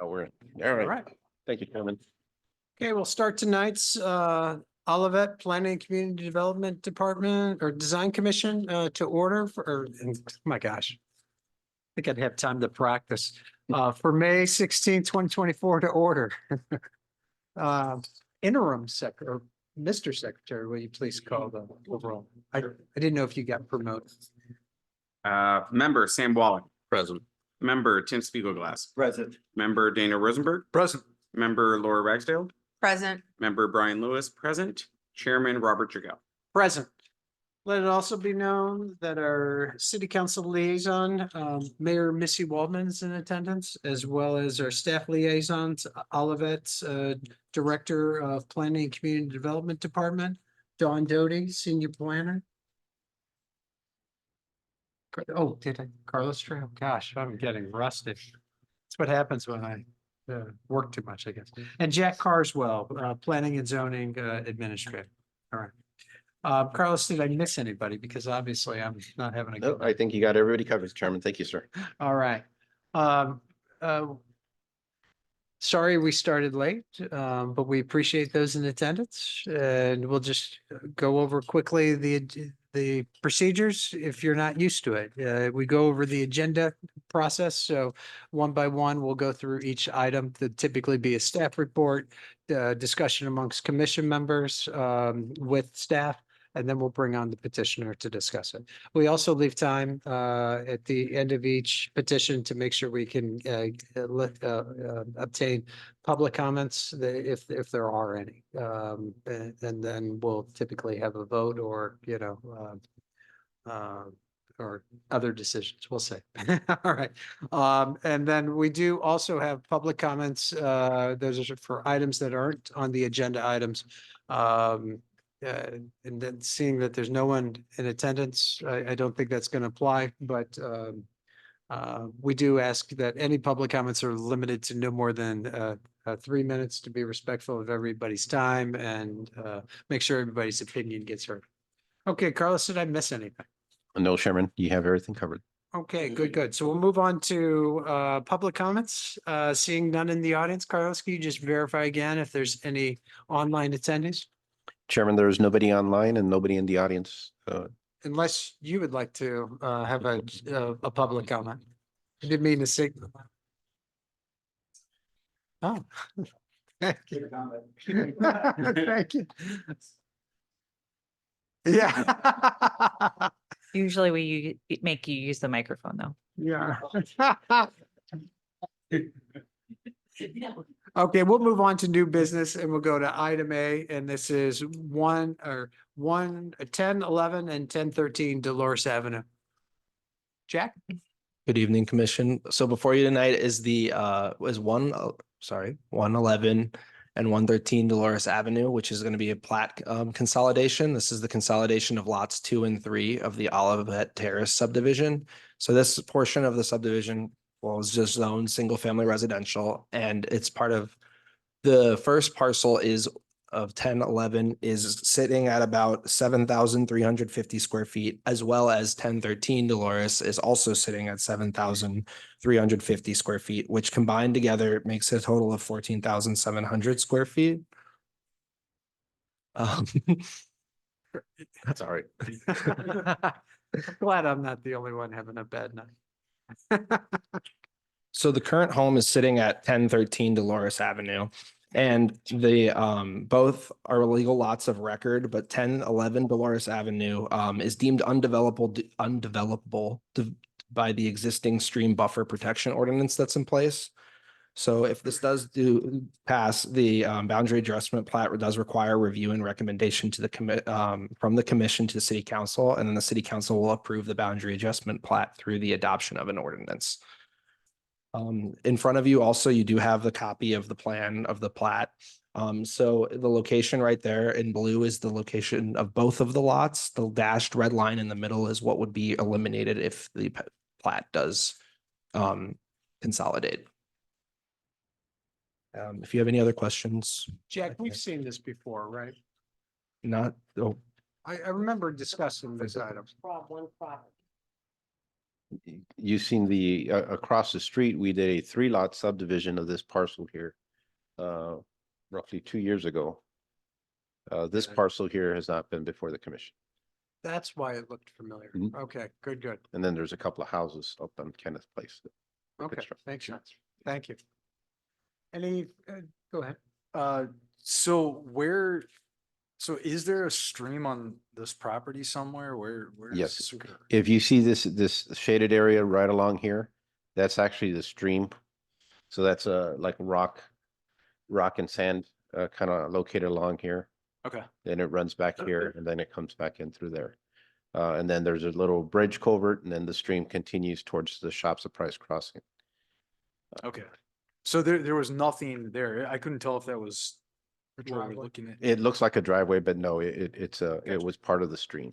We're in. All right. Thank you, Chairman. Okay, we'll start tonight's Olivet Planning and Community Development Department or Design Commission to order oh my gosh. I think I'd have time to practice for May 16, 2024 to order. Interim Secretary, Mr. Secretary, will you please call the overall? I didn't know if you got promoted. Member Sam Wallach. Present. Member Tim Spiegelglass. Present. Member Dana Rosenberg. Present. Member Laura Ragsdale. Present. Member Brian Lewis, present. Chairman Robert Jagel. Present. Let it also be known that our city council liaison, Mayor Missy Waldman is in attendance, as well as our staff liaisons, Olivet's Director of Planning and Community Development Department, Dawn Doty, Senior Planner. Oh, did I? Carlos Trejo? Gosh, I'm getting rusted. That's what happens when I work too much, I guess. And Jack Carswell, Planning and Zoning Administrator. All right. Carlos, did I miss anybody? Because obviously I'm not having a No, good. I think you got everybody covered, Chairman. Thank you, sir. All right. Sorry we started late, but we appreciate those in attendance, and we'll just go over quickly the procedures if you're not used to it. We go over the agenda process. So one by one, we'll go through each item that typically be a staff report, discussion amongst commission members with staff, and then we'll bring on the petitioner to discuss it. We also leave time at the end of each petition to make sure we can obtain public comments if there are any. And then we'll typically have a vote or, or other decisions, we'll say. All right. And then we do also have public comments. Those are for items that aren't on the agenda items. And then seeing that there's no one in attendance, I don't think that's going to apply, but we do ask that any public comments are limited to no more than 3 minutes to be respectful of everybody's time and make sure everybody's opinion gets heard. Okay, Carlos, did I miss anything? No, Chairman, you have everything covered. Okay, good. So we'll move on to public comments. Seeing none in the audience, Carlos, can you just verify again if there's any online attendees? Chairman, there is nobody online and nobody in the audience. Unless you would like to have a public comment. I didn't mean to say. Oh. Thank you. Thank you. Yeah. Usually we make you use the microphone though. Yeah. Okay, we'll move on to new business and we'll go to item A, and this is 10, 11, and 1013 Dolores Avenue. Jack? Good evening, Commission. So before you tonight is 111 and 113 Dolores Avenue, which is going to be a plat consolidation. This is the consolidation of lots 2 and 3 of the Olivet Terrace subdivision. So this portion of the subdivision is just zoned single family residential, and it's part of the first parcel is of 1011 is sitting at about 7,350 square feet, as well as 1013 Dolores is also sitting at 7,350 square feet, which combined together makes a total of 14,700 square feet. That's all right. I'm glad I'm not the only one having a bad night. So the current home is sitting at 1013 Dolores Avenue, and the both are legal lots of record, but 1011 Dolores Avenue is deemed undevelopable by the existing stream buffer protection ordinance that's in place. So if this does pass, the boundary adjustment plat does require review and recommendation to the from the commission to the city council, and then the city council will approve the boundary adjustment plat through the adoption of an ordinance. In front of you also, you do have the copy of the plan of the plat. So the location right there in blue is the location of both of the lots. The dashed red line in the middle is what would be eliminated if the plat does consolidate. If you have any other questions. Jack, we've seen this before, right? Not, oh, I remember discussing this item. You've seen the, across the street, we did a 3-lot subdivision of this parcel here, roughly 2 years ago. This Yeah. parcel here has not been before the commission. That's why it looked familiar. Mhm. Okay, good, good. And then there's a couple of houses up on Kenneth Place. Okay, construct. makes sense. Thank you. Any, go ahead. So is there a stream on this property somewhere? Where? does Yes. this occur? If you see this shaded area right along here, that's actually the stream. So that's like rock and sand, kind of located along here. Okay, Then it runs back here and then it comes back in through there. And then there's a little bridge culvert and then the stream continues towards the Shops of Price Crossing. okay. So there was nothing there. I couldn't tell if that was what we're driveway? looking at. It looks like a driveway, but no, it Gotcha. was part of the stream.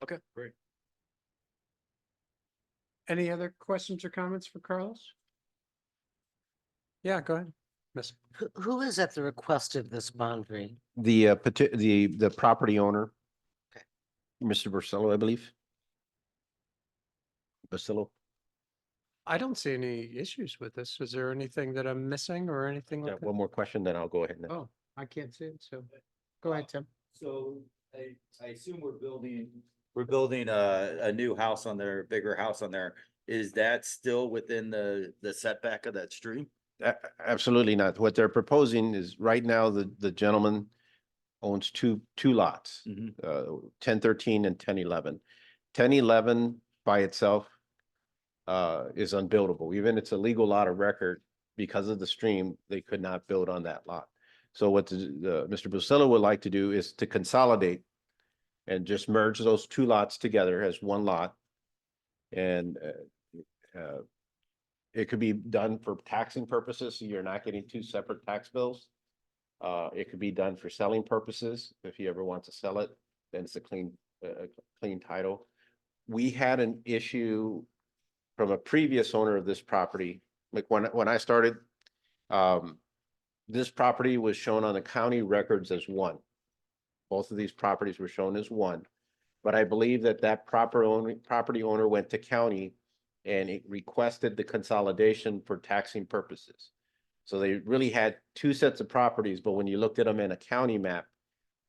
Okay, great. Any other questions or comments for Carlos? Yeah, go ahead. Miss. Who is at the request of this boundary? The the property owner. Okay. Mr. Barcelo, I believe. Barcelo. I don't see any issues with this. Is there anything that I'm missing or anything Yeah, like that? one more question, then I'll go ahead. Oh, I can't see it, so go ahead, Tim. So I assume we're building a new house on there, bigger house on there. Is that still within the setback of that stream? Absolutely not. What they're proposing is right now, the gentleman owns two lots, Mhm. 1013 and 1011. 1011 by itself is unbuildable. Even it's a legal lot of record, because of the stream, they could not build on that lot. So what Mr. Bustillo would like to do is to consolidate and just merge those 2 lots together as one lot. And it could be done for taxing purposes, so you're not getting 2 separate tax bills. It could be done for selling purposes. If you ever want to sell it, then it's a clean title. We had an issue from a previous owner of this property. Like when I started, this property was shown on the county records as 1. Both of these properties were shown as 1. But I believe that property owner went to county and it requested the consolidation for taxing purposes. So they really had 2 sets of properties, but when you looked at them in a county map,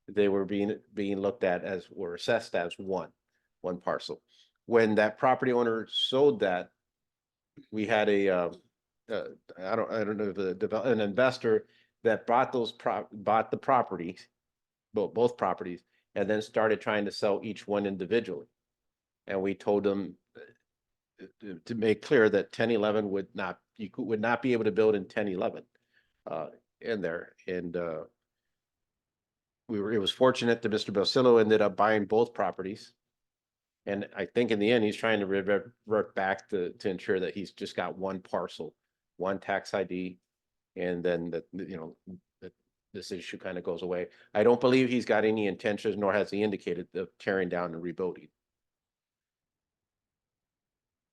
they were being looked at as, were assessed as one parcel. When that property owner sold that, we had I don't know, an investor that bought the properties, both properties, and then started trying to sell each one individually. And we told them to make clear that 1011 would not be able to build in 1011 in there. And it was fortunate that Mr. Basilio ended up buying both properties. And I think in the end, he's trying to revert back to ensure that he's just got 1 parcel, 1 tax ID, and then that this issue kind of goes away. I don't believe he's got any intentions, nor has he indicated, of tearing down and rebuilding.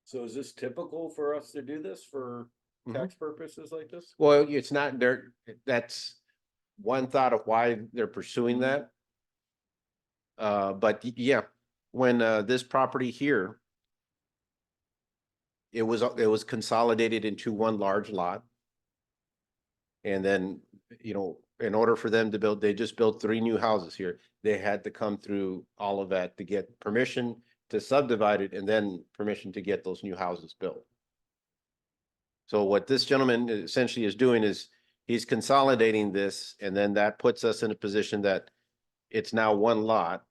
So is this typical for us to do this for tax purposes like this? Well, it's not there. That's one thought of why they're pursuing that. But yeah, when this property here, it was consolidated into 1 large lot. And then, in order for them to build, they just built 3 new houses here. They had to come through all of that to get permission to subdivide it and then permission to get those new houses built. So what this gentleman essentially is doing is he's consolidating this, and then that puts us in a position that it's now 1 lot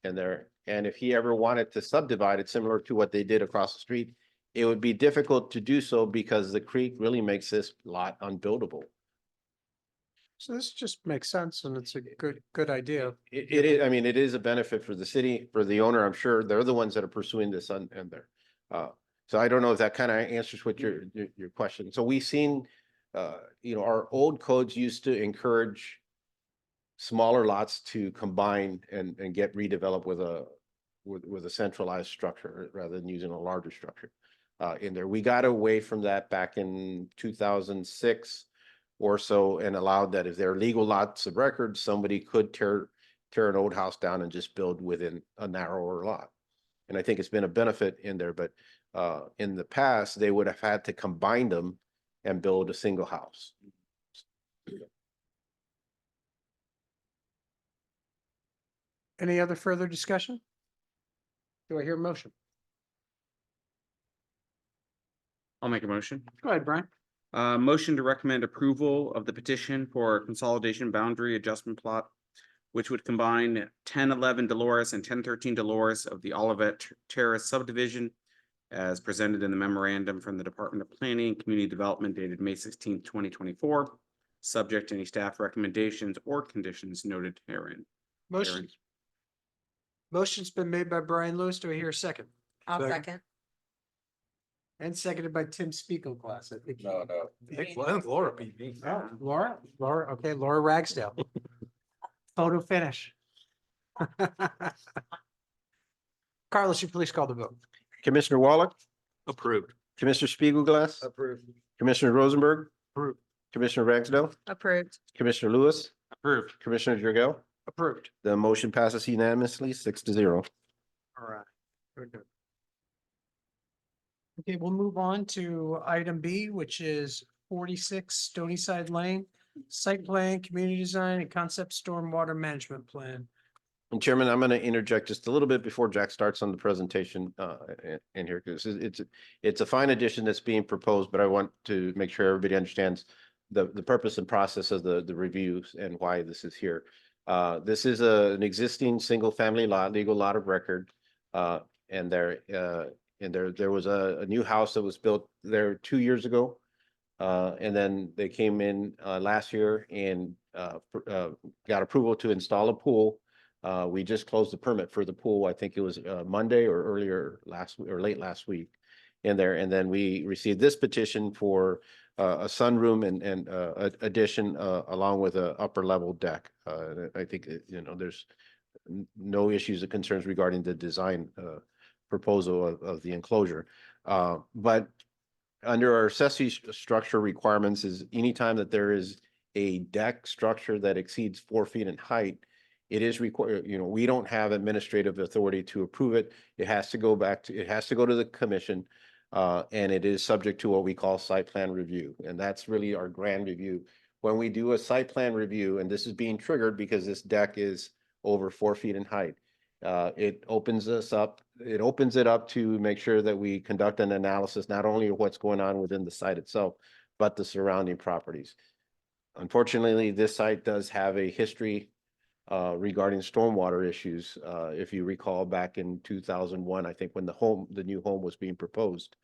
and if he ever wanted to subdivide it similar to what they did across the street, it would be difficult to do so because the creek really makes this lot unbuildable. So this just makes sense and it's a good idea. It is, I mean, it is a benefit for the city, for the owner. I'm sure they're the ones that are pursuing this in there. So I don't know if that kind of answers what your question. So we've seen, our old codes used to encourage smaller lots to combine and get redeveloped with a centralized structure rather than using a larger structure in there. We got away from that back in 2006 or so and allowed that if there are legal lots of record, somebody could tear an old house down and just build within a narrower lot. And I think it's been a benefit in there, but in the past, they would have had to combine them and build a single house. Any other further discussion? Do I hear a motion? I'll make a motion. Go ahead, Brian. Motion to recommend approval of the petition for consolidation boundary adjustment plot, which would combine 1011 Dolores and 1013 Dolores of the Olivet Terrace subdivision as presented in the memorandum from the Department of Planning and Community Development dated May 16, 2024, subject to any staff recommendations or conditions noted herein. Motion. Motion's been made by Brian Lewis. Do I hear a second? I'll second. And seconded by Tim Spiegelglass. I think. No. I think Laura beat me. Oh, Laura, okay, Laura Ragsdale. Photo finish. Carlos, you please call the vote. Commissioner Wallach, Approved. Commissioner Spiegelglass, Approved. Commissioner Rosenberg, Approved. Commissioner Ragsdale, Approved. Commissioner Lewis, Approved. Commissioner Jurgell. Approved. The motion passes unanimously, 6-0. All right. Very good. Okay, we'll move on to item B, which is 46 Stony Side Lane, site plan, community design, and concept stormwater management plan. And Chairman, I'm going to interject just a little bit before Jack starts on the presentation in here, because it's a fine addition that's being proposed, but I want to make sure everybody understands the purpose and process of the reviews and why this is here. This is an existing single-family lot, legal lot of record, and there was a new house that was built there 2 years ago. And then they came in last year and got approval to install a pool. We just closed the permit for the pool. I think it was Monday or earlier late last week in there. And then we received this petition for a sunroom and addition along with a upper level deck. I think, there's no issues or concerns regarding the design proposal of the enclosure. But under our accessory structure requirements is anytime that there is a deck structure that exceeds 4 feet in height, it is required, we don't have administrative authority to approve it. It has to go to the commission. And it is subject to what we call site plan review. And that's really our grand review. When we do a site plan review, and this is being triggered because this deck is over 4 feet in height, it opens it up to make sure that we conduct an analysis, not only of what's going on within the site itself, but the surrounding properties. Unfortunately, this site does have a history regarding stormwater issues. If you recall back in 2001, I think when the new home was being proposed,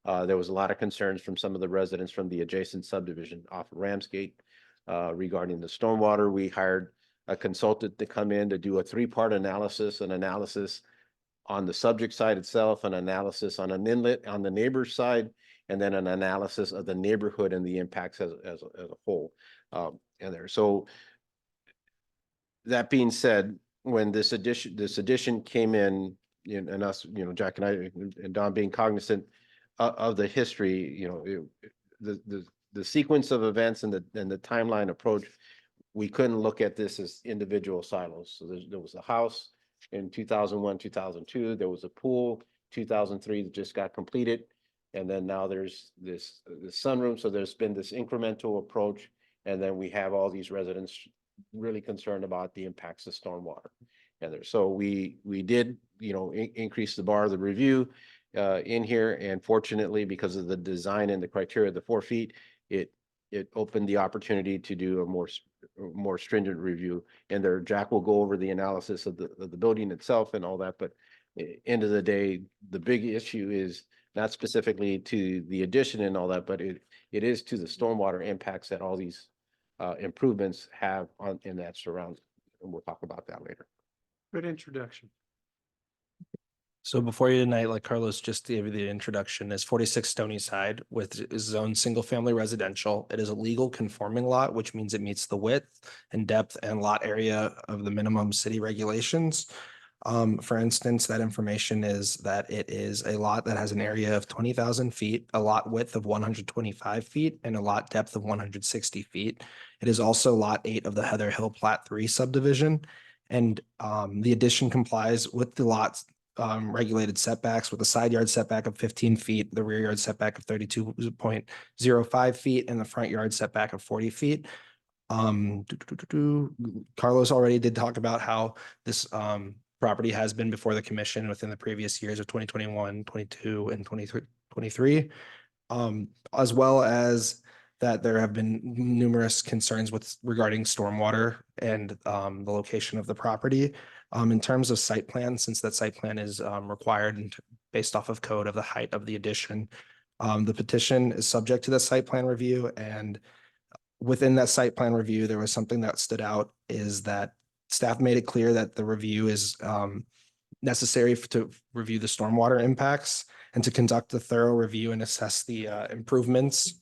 there was a lot of concerns from some of the residents from the adjacent subdivision off of Ramsgate regarding the stormwater. We hired a consultant to come in to do a 3-part analysis, an analysis on the subject side itself, an analysis on an inlet on the neighbor's side, and then an analysis of the neighborhood and the impacts as a whole. So that being said, when this addition came in, and us, Jack and I and Don being cognizant of the history, the sequence of events and the timeline approach, we couldn't look at this as individual silos. So there was a house in 2001, 2002. There was a pool, 2003 that just got completed. And then now there's this sunroom. So there's been this incremental approach. And then we have all these residents really concerned about the impacts of stormwater. So we did, increase the bar of the review in here. And fortunately, because of the design and the criteria of the 4 feet, it opened the opportunity to do a more stringent review. And there, Jack will go over the analysis of the building itself and all that. But end of the day, the big issue is not specifically to the addition and all that, but it is to the stormwater impacts that all these improvements have in that surrounding. And we'll talk about that later. Good introduction. So before you tonight, like Carlos just gave you the introduction, is 46 Stony Side with its own single-family residential. It is a legal conforming lot, which means it meets the width and depth and lot area of the minimum city regulations. For instance, that information is that it is a lot that has an area of 20,000 feet, a lot width of 125 feet, and a lot depth of 160 feet. It is also lot 8 of the Heather Hill Plat 3 subdivision. And the addition complies with the lot's regulated setbacks with a side yard setback of 15 feet, the rear yard setback of 32.05 feet, and the front yard setback of 40 feet. Carlos already did talk about how this property has been before the commission within the previous years of 2021, 22, and 23, as well as that there have been numerous concerns regarding stormwater and the location of the property. In terms of site plan, since that site plan is required and based off of code of the height of the addition, the petition is subject to the site plan review, and within that site plan review, there was something that stood out, is that staff made it clear that the review is necessary to review the stormwater impacts and to conduct a thorough review and assess the improvements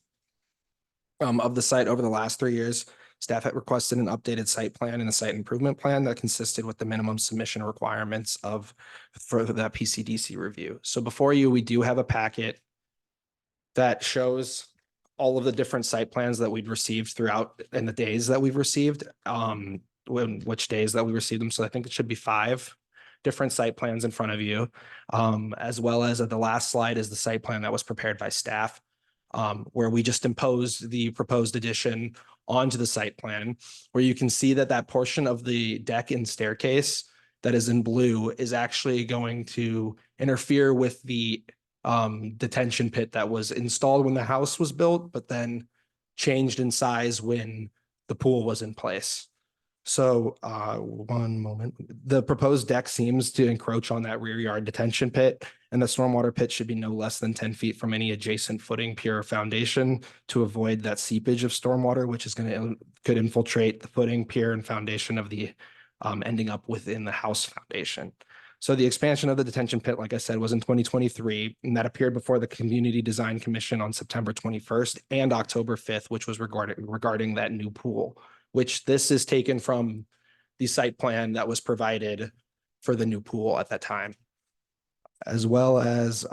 of the site over the last 3 years. Staff had requested an updated site plan and a site improvement plan that consisted with the minimum submission requirements for that PCDC review. So before you, we do have a packet that shows all of the different site plans that we'd received throughout and the days that we've received, which days that we received them. So I think it should be 5 different site plans in front of you, as well as the last slide is the site plan that was prepared by staff, where we just imposed the proposed addition onto the site plan, where you can see that that portion of the deck and staircase that is in blue is actually going to interfere with the detention pit that was installed when the house was built, but then changed in size when the pool was in place. So one moment, the proposed deck seems to encroach on that rear yard detention pit, and the stormwater pit should be no less than 10 feet from any adjacent footing, pier, or foundation to avoid that seepage of stormwater, which is could infiltrate the footing, pier, and foundation of the ending up within the house foundation. So the expansion of the detention pit, like I said, was in 2023, and that appeared before the Community Design Commission on September 21st and October 5th, which was regarding that new pool, which this is taken from the site plan that was provided for the new pool at that time. As well as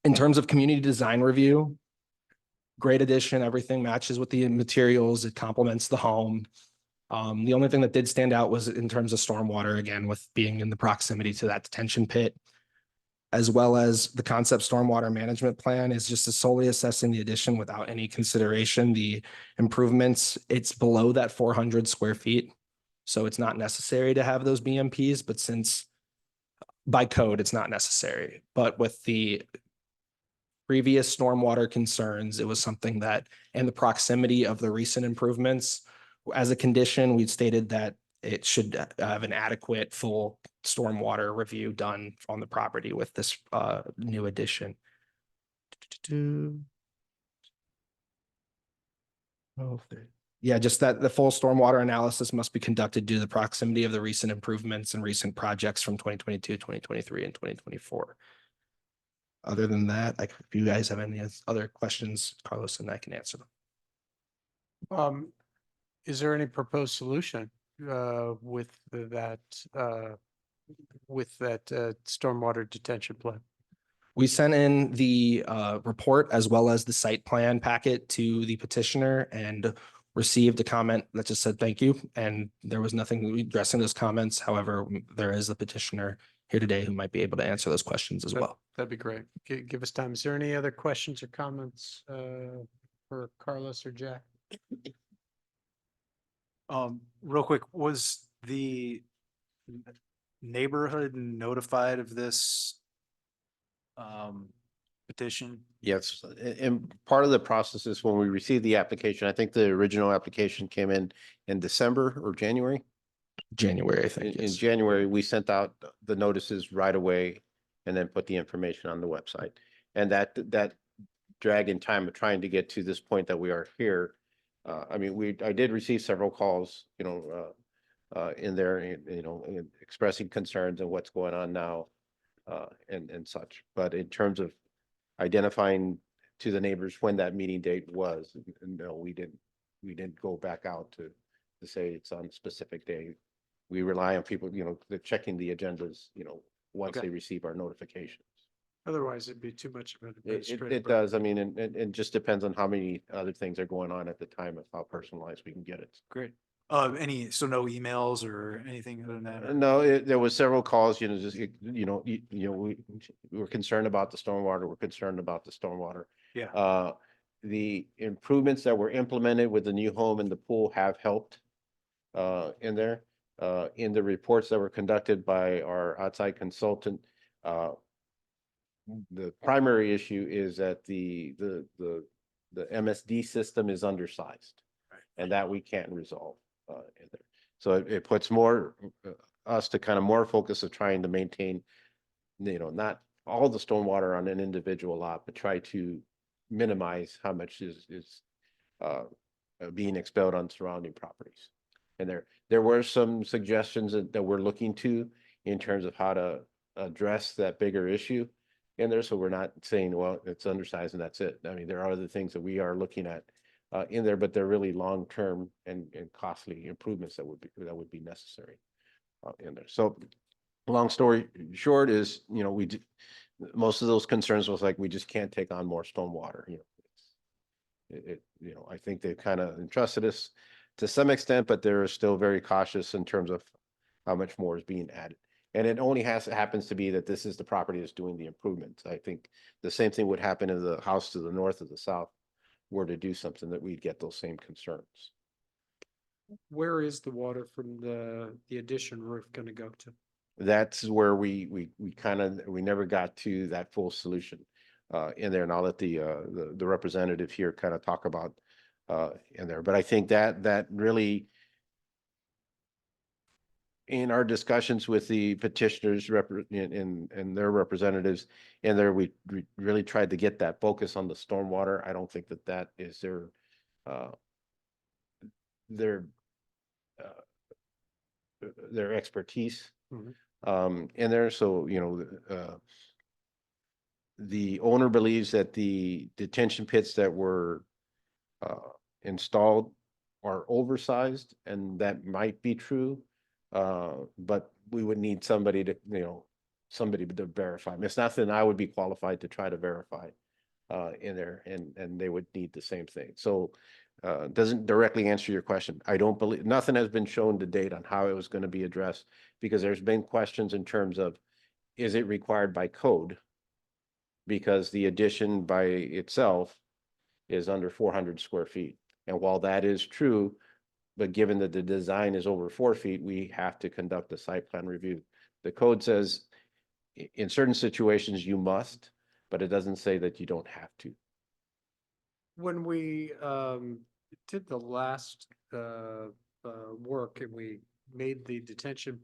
in terms of community design review, great addition, everything matches with the materials, it complements the home. The only thing that did stand out was in terms of stormwater, again, with being in the proximity to that detention pit, as well as the concept stormwater management plan is just solely assessing the addition without any consideration. The improvements, it's below that 400 square feet. So it's not necessary to have those BMPs, but since by code, it's not necessary. But with the previous stormwater concerns, it was something that, and the proximity of the recent improvements, as a condition, we stated that it should have an adequate full stormwater review done on the property with this new addition. Yeah, just that the full stormwater analysis must be conducted due to the proximity of the recent improvements and recent projects from 2022, 2023, and 2024. Other than that, if you guys have any other questions, Carlos and I can answer them. Is there any proposed solution with that stormwater detention plan? We sent in the report as well as the site plan packet to the petitioner and received a comment that just said thank you. And there was nothing addressing those comments. However, there is a petitioner here today who might be able to answer those questions as well. That'd be great. Give us time. Is there any other questions or comments for Carlos or Jack? Real quick, was the neighborhood notified of this petition? Yes, and part of the process is when we received the application, I think the original application came in December or January. January, I think. In yes. January, we sent out the notices right away and then put the information on the website. And that drag in time of trying to get to this point that we are here. I mean, I did receive several calls, in there, expressing concerns and what's going on now, and such. But in terms of identifying to the neighbors when that meeting date was, no, we didn't go back out to say it's on a specific day. We rely on people, they're checking the agendas, once Okay. they receive our notifications. Otherwise, it'd be too much of an administrative. It does. I mean, and just depends on how many other things are going on at the time of how personalized we can get it. Great. So no emails or anything other than that? or- No, there was several calls, just, we were concerned about the stormwater, we're concerned about the stormwater. Yeah. The improvements that were implemented with the new home and the pool have helped in there. In the reports that were conducted by our outside consultant, the primary issue is that the MSD system is undersized. Right. And that we can't resolve in there. So it puts more us to kind of more focus of trying to maintain, not all the stormwater on an individual lot, but try to minimize how much is being expelled on surrounding properties. And there were some suggestions that we're looking to in terms of how to address that bigger issue in there. So we're not saying, well, it's undersized and that's it. I mean, there are other things that we are looking at in there, but they're really long-term and costly improvements that would be necessary in there. So long story short is, most of those concerns was like, we just can't take on more stormwater, I think they've kind of entrusted us to some extent, but they're still very cautious in terms of how much more is being added. And it only happens to be that this is the property that's doing the improvements. I think the same thing would happen in the house to the north or the south were to do something, that we'd get those same concerns. Where is the water from the addition roof gonna go to? That's where we never got to that full solution in there, and I'll let the representative here kind of talk about in there. But I think that really, in our discussions with the petitioners and their representatives in there, we really tried to get that focus on the stormwater. I don't think that is their expertise in there. So, the owner believes that the detention pits that were installed are oversized, and that might be true. But we would need somebody to verify. It's nothing I would be qualified to try to verify in there, and they would need the same thing. So doesn't directly answer your question. I don't believe, nothing has been shown to date on how it was going to be addressed, because there's been questions in terms of, is it required by code? Because the addition by itself is under 400 square feet. And while that is true, but given that the design is over 4 feet, we have to conduct a site plan review. The code says in certain situations you must, but it doesn't say that you don't have to. When we did the last work and we made the detention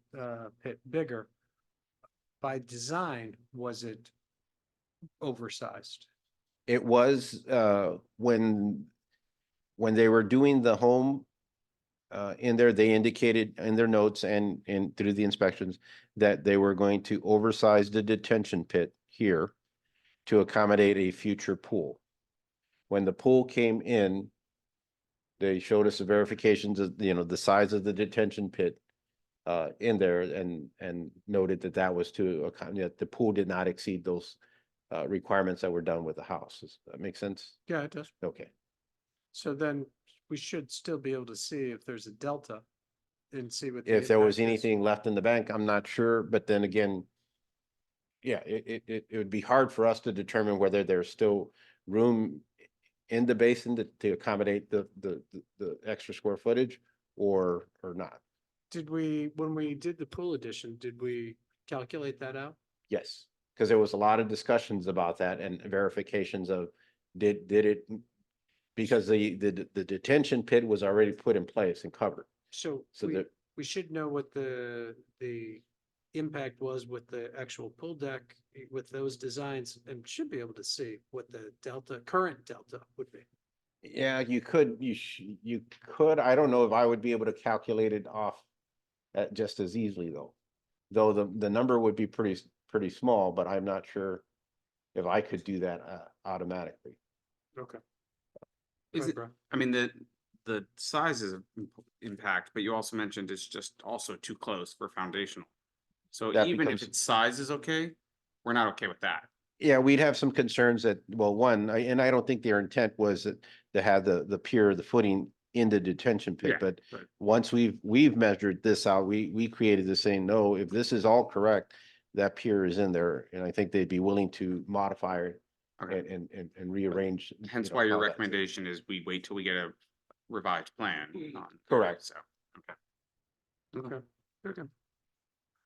pit bigger, by design, was it oversized? It was when they were doing the home in there, they indicated in their notes and through the inspections that they were going to oversize the detention pit here to accommodate a future pool. When the pool came in, they showed us the verifications of, the size of the detention pit in there, and noted that was to accommodate, the pool did not exceed those requirements that were done with the house. Does that make sense? Yeah, it does. Okay. So then we should still be able to see if there's a delta and see what. If there was impact is. anything left in the bank, I'm not sure, but then again, yeah, it would be hard for us to determine whether there's still room in the basin to accommodate the extra square footage or not. When we did the pool addition, did we calculate that out? Yes, because there was a lot of discussions about that and verifications of did it, because the detention pit was already put in place and covered. So So that, we should know what the impact was with the actual pool deck with those designs, and should be able to see what the current delta would be. yeah, you could, I don't know if I would be able to calculate it off just as easily though the number would be pretty small, but I'm not sure if I could do that automatically. Okay. Is Right, it, bro. I mean, the size is an impact, but you also mentioned it's just also too close for foundational. So That even becomes- if its size is okay, we're not okay with that. Yeah, we'd have some concerns that, well, one, and I don't think their intent was to have the pier, the footing in the detention Yeah, pit, but right. once we've measured this out, we created this saying, no, if this is all correct, that pier is in there, and I think they'd be willing to modify it Okay. and rearrange. Hence you know, why your how that's- recommendation is we wait till we get a revised plan on. Correct. So, okay. Okay. Okay.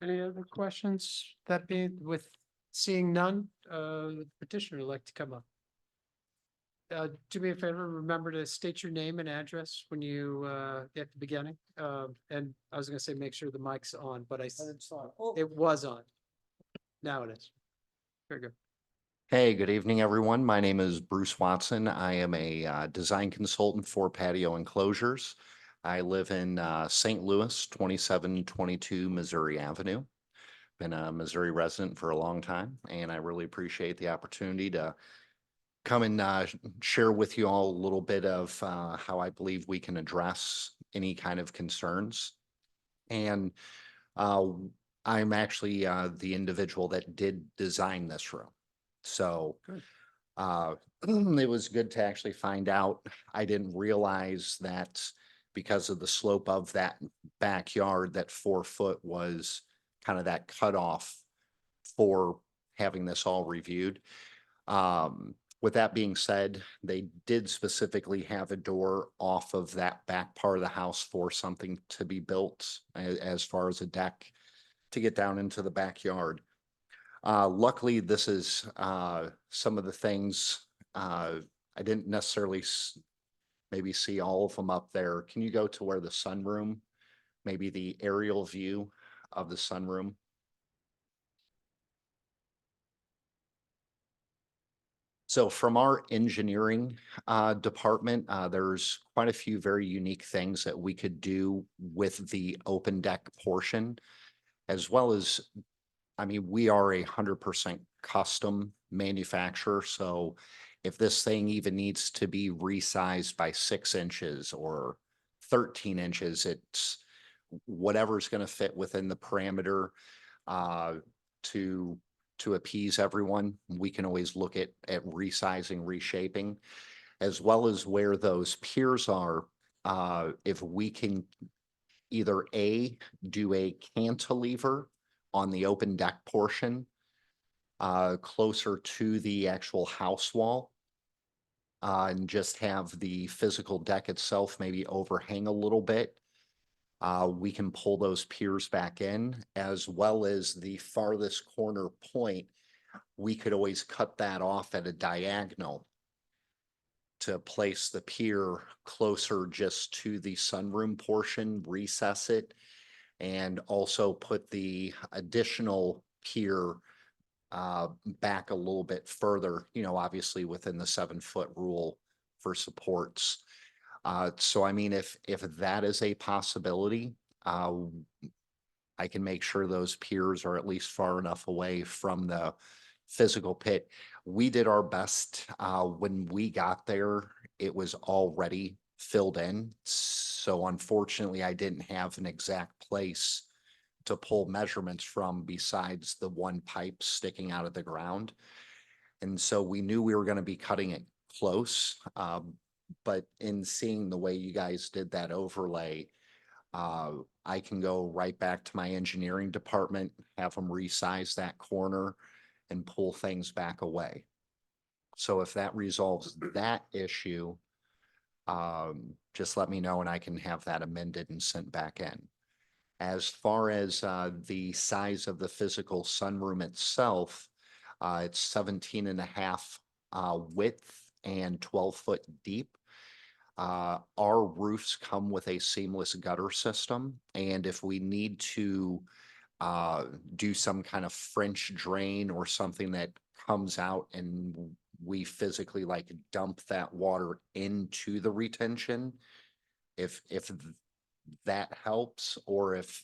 Any other questions? That being, with seeing none, the petitioner would like to come up. Do me a favor, remember to state your name and address when you, at the beginning. And I was gonna say, make sure the mic's on, but it was on. Now it is. Very good. Hey, good evening, everyone. My name is Bruce Watson. I am a design consultant for patio enclosures. I live in St. Louis, 2722 Missouri Avenue. Been a Missouri resident for a long time, and I really appreciate the opportunity to come and share with you all a little bit of how I believe we can address any kind of concerns. And I'm actually the individual that did design this room. So it was good to actually find out. I didn't realize that because of the slope of that backyard, that 4 foot was kind of that cutoff for having this all reviewed. With that being said, they did specifically have a door off of that back part of the house for something to be built as far as a deck to get down into the backyard. Luckily, this is some of the things I didn't necessarily maybe see all of them up there. Can you go to where the sunroom, maybe the aerial view of the sunroom? So from our engineering department, there's quite a few very unique things that we could do with the open deck portion, as well as, I mean, we are 100% custom manufacturer. So if this thing even needs to be resized by 6 inches or 13 inches, it's whatever's going to fit within the parameter uh, to appease everyone. We can always look at resizing, reshaping, as well as where those piers are. If we can either do a cantilever on the open deck portion closer to the actual house wall, and just have the physical deck itself maybe overhang a little bit. We can pull those piers back in, as well as the farthest corner point. We could always cut that off at a diagonal to place the pier closer just to the sunroom portion, recess it, and also put the additional pier back a little bit further, obviously within the 7-foot rule for supports. So I mean, if that is a possibility, I can make sure those piers are at least far enough away from the physical pit. We did our best. When we got there, it was already filled in. So unfortunately, I didn't have an exact place to pull measurements from besides the one pipe sticking out of the ground. And so we knew we were going to be cutting it close. But in seeing the way you guys did that overlay, I can go right back to my engineering department, have them resize that corner and pull things back away. So if that resolves that issue, just let me know and I can have that amended and sent back in. As far as the size of the physical sunroom itself, it's 17.5 width and 12-foot deep. Our roofs come with a seamless gutter system, and if we need to do some kind of French drain or something that comes out and we physically like dump that water into the retention, if that helps, or if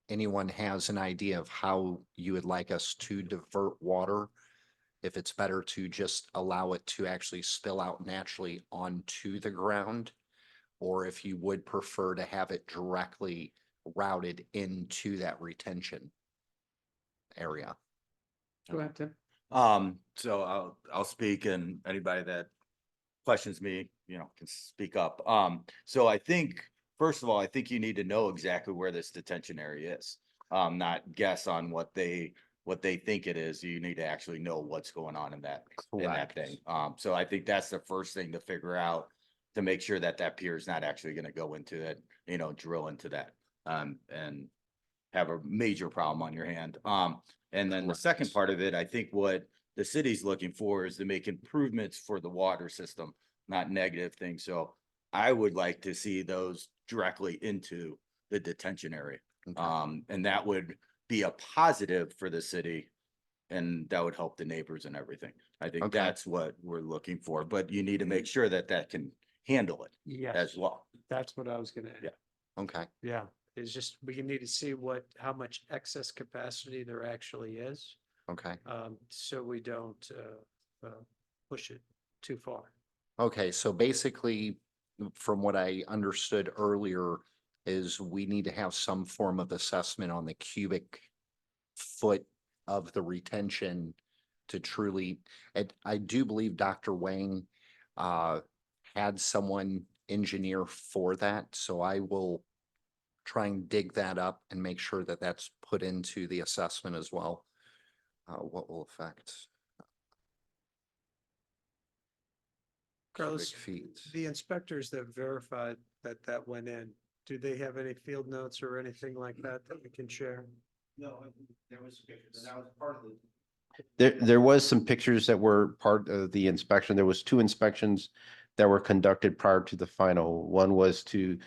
anyone has an idea of how you would like us to divert water, if it's better to just allow it to actually spill out naturally onto the ground, or if you would prefer to have it directly routed into that retention area. Go ahead, Tim. So I'll speak, and anybody that questions me, can speak up. So I think, first of all, I think you need to know exactly where this detention area is. Not guess on what they think it is. You need to actually know what's going on in that Correct. thing. So I think that's the first thing to figure out, to make sure that that pier is not actually gonna go into it, drill into that, and have a major problem on your hand. And then the second part of it, I think what the city's looking for is to make improvements for the water system, not negative things. So I would like to see those directly into the detention area. Okay. And that would be a positive for the city, and that would help the neighbors and everything. I think Okay. that's what we're looking for, but you need to make sure that that can handle it Yes, as well. that's what I was gonna add. Yeah. Okay. Yeah, it's just, we need to see how much excess capacity there actually is, Okay. so we don't, push it too far. Okay, so basically, from what I understood earlier, is we need to have some form of assessment on the cubic foot of the retention to truly, and I do believe Dr. Wang had someone engineer for that, so I will try and dig that up and make sure that that's put into the assessment as well. What will affect cubic Carlos, feet? the inspectors that verified that that went in, do they have any field notes or anything like that that we can share? No, there was pictures, and that was part of the. There was some pictures that were part of the inspection. There was 2 inspections that were conducted prior to the final. One was to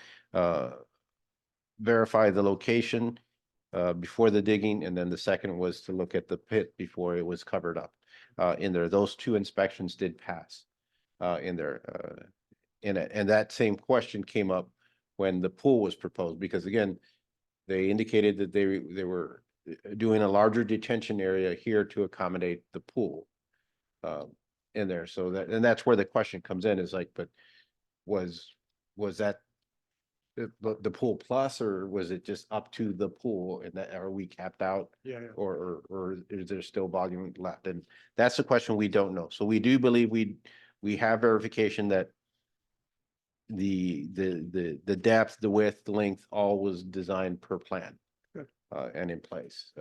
verify the location before the digging, and then the second was to look at the pit before it was covered up in there. Those 2 inspections did pass in there. And that same question came up when the pool was proposed, because again, they indicated that they were doing a larger detention area here to accommodate the pool in there. So and that's where the question comes in, is like, but was that the pool plus, or was it just up to the pool, and that, are we capped out? Yeah, yeah. Or is there still volume left? And that's the question we don't know. So we do believe we have verification that the depth, the width, the length, all was designed per plan. Good. And in place.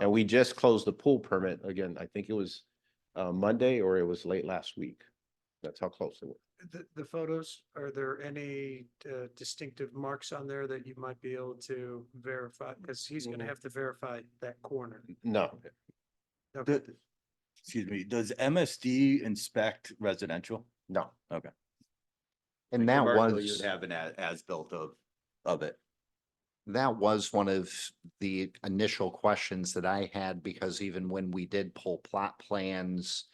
And we just closed the pool permit again. I think it was Monday, or it was late last week. That's how close it was. The photos, are there any distinctive marks on there that you might be able to verify? Because he's gonna have to verify that corner. No, Okay. Excuse me, does MSD inspect residential? no. Okay. And that Commercial, you'd was. have an as-built of it. That was one of the initial questions that I had, because even when we did pull plot plans,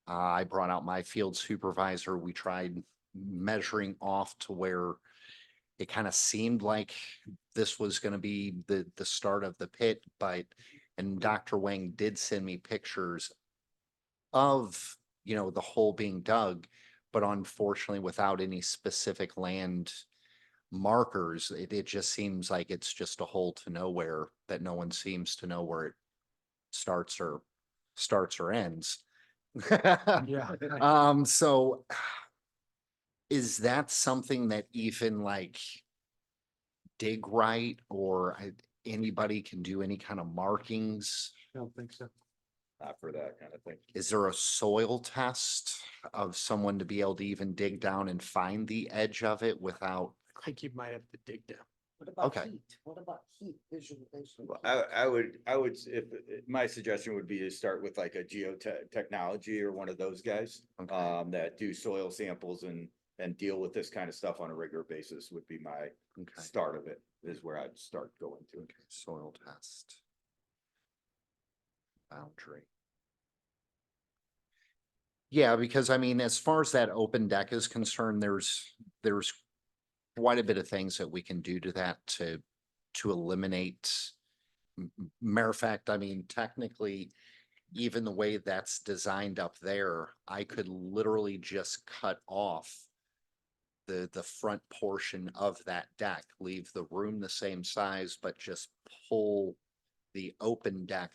I brought out my field supervisor. We tried measuring off to where it kind of seemed like this was going to be the start of the pit, and Dr. Wang did send me pictures of, the hole being dug, but unfortunately without any specific land markers, it just seems like it's just a hole to nowhere that no one seems to know where it starts or ends. Yeah. So is that something that even like dig right, or anybody can do any kind of markings? I don't think so. Not for that kind of thing. Is there a soil test of someone to be able to even dig down and find the edge of it without? I think you might have to dig down. What about Okay. heat? What about heat visualization? Well, I would, if, my suggestion would be to start with like a geotechnology or one of those guys. Okay. That do soil samples and deal with this kind of stuff on a regular basis would be my Okay. start of it, is where I'd start going to. Okay, soil test. Boundary. Yeah, because I mean, as far as that open deck is concerned, there's quite a bit of things that we can do to that to eliminate. Matter of fact, I mean, technically, even the way that's designed up there, I could literally just cut off the front portion of that deck, leave the room the same size, but just pull the open deck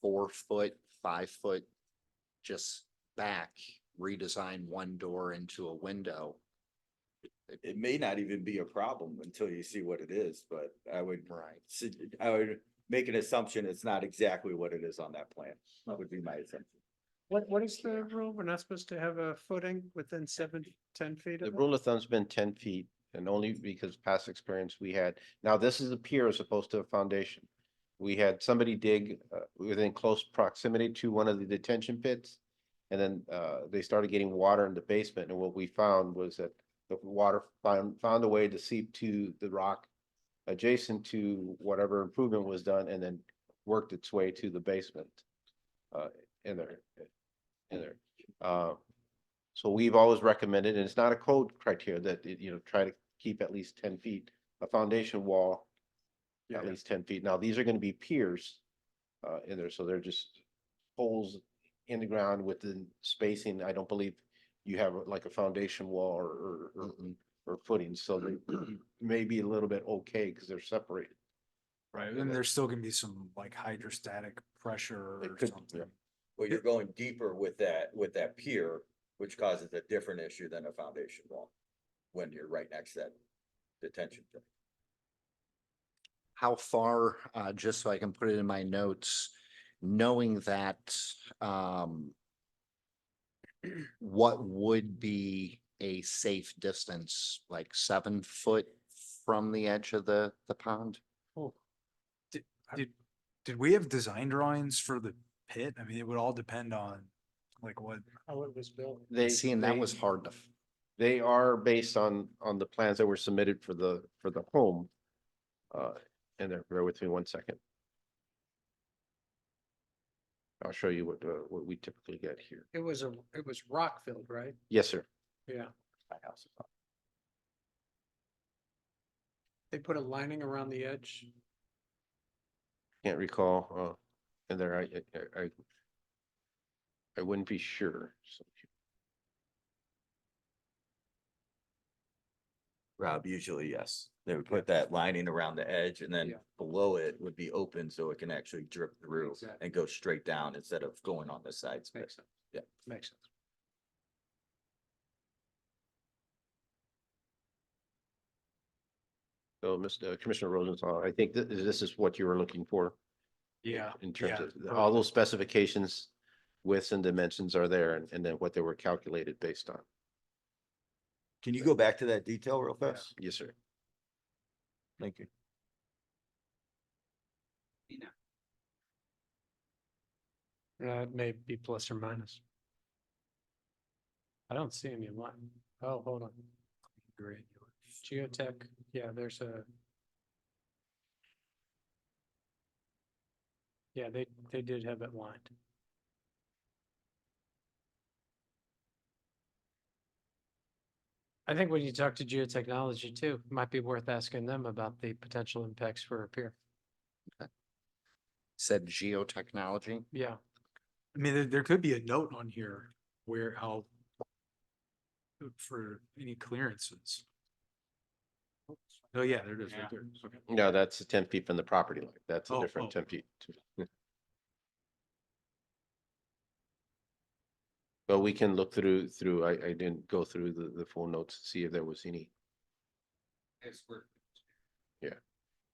4 foot, 5 foot just back redesign one door into a window. It may not even be a problem until you see what it is, but I would, Right. I would make an assumption it's not exactly what it is on that plan. That would be my assumption. What is the rule? We're not supposed to have a footing within 10 feet The of it? rule of thumb's been 10 feet, and only because past experience we had. Now, this is a pier as opposed to a foundation. We had somebody dig within close proximity to one of the detention pits. And then they started getting water in the basement, and what we found was that the water found a way to seep to the rock adjacent to whatever improvement was done, and then worked its way to the basement. In there. So we've always recommended, and it's not a code criteria that, try to keep at least 10 feet, a foundation wall. At least 10 feet. Now, these are gonna be piers in there, so they're just holes in the ground within spacing. I don't believe you have like a foundation wall or footing, so they may be a little bit okay because they're separated. Right, and there's still gonna be some like hydrostatic pressure It or could, something. yeah. Well, you're going deeper with that pier, which causes a different issue than a foundation wall. When you're right next to that detention. pit. How far, just so I can put it in my notes, knowing that, what would be a safe distance, like 7 foot from the edge of the pond? Did we have design drawings for the pit? I mean, it would all depend on like what. How it was built. Seeing that was hard to, They are based on the plans that were submitted for the home. And there, bear with me 1 second. I'll show you what we typically get here. It was rock filled, right? Yes, sir. Yeah. They put a lining around the edge. Can't recall, and there, I wouldn't be sure. So, Rob, usually, yes. They would put that lining around the edge and then Yeah. below it would be open so it can actually drip through Exactly. and go straight down instead of going on the sides. Makes sense. Yeah. Makes sense. So, Mr. Commissioner Rosenthal, I think this is what you were looking for. Yeah. In terms yeah, of, all those specifications, widths and dimensions are there, and then what they were calculated based on. Can you go back to that detail real fast? Yes, sir. Thank you. It may be plus or minus. I don't see any line. Oh, hold on. Great. Geotech, yeah, there's a. Yeah, they did have it lined. I think when you talk to geotechnology too, it might be worth asking them about the potential impacts for a pier. said geotechnology. Yeah, I mean, there could be a note on here where how for any clearances. Oh, yeah, there it is right there. Okay. No, that's 10 feet from the property line. That's a Oh, different oh. 10 feet. But we can look through, I didn't go through the full notes to see if there was any. Yeah,